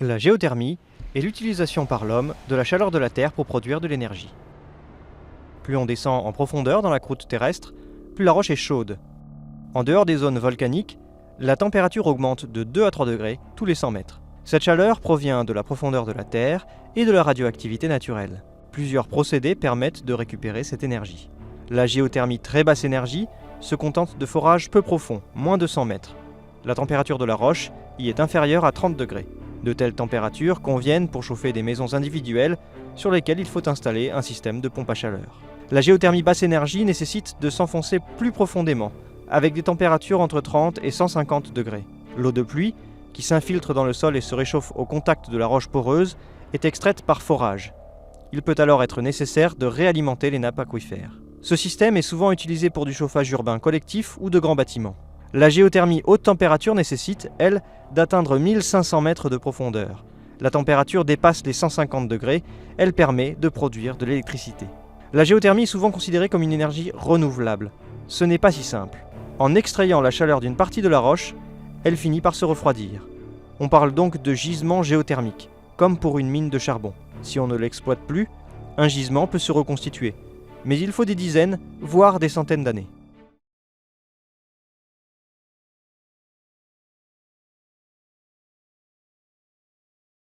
La géothermie est l'utilisation par l'homme de la chaleur de la Terre pour produire de l'énergie. Plus on descend en profondeur dans la croûte terrestre, plus la roche est chaude. En dehors des zones volcaniques, la température augmente de 2 à 3 degrés tous les 100 mètres. Cette chaleur provient de la profondeur de la Terre et de la radioactivité naturelle. Plusieurs procédés permettent de récupérer cette énergie. La géothermie très basse énergie se contente de forages peu profonds, moins de 100 mètres. La température de la roche y est inférieure à 30 degrés. De telles températures conviennent pour chauffer des maisons individuelles sur lesquelles il faut installer un système de pompe à chaleur. La géothermie basse énergie nécessite de s'enfoncer plus profondément, avec des températures entre 30 et 150 degrés. L'eau de pluie, qui s'infiltre dans le sol et se réchauffe au contact de la roche poreuse, est extraite par forage. Il peut alors être nécessaire de réalimenter les nappes aquifères. Ce système est souvent utilisé pour du chauffage urbain collectif ou de grands bâtiments. La géothermie haute température nécessite, elle, d'atteindre 1500 mètres de profondeur. La température dépasse les 150 degrés, elle permet de produire de l'électricité. La géothermie est souvent considérée comme une énergie renouvelable. Ce n'est pas si simple. En extrayant la chaleur d'une partie de la roche, elle finit par se refroidir. On parle donc de gisement géothermique, comme pour une mine de charbon. Si on ne l'exploite plus, un gisement peut se reconstituer. Mais il faut des dizaines, voire des centaines d'années.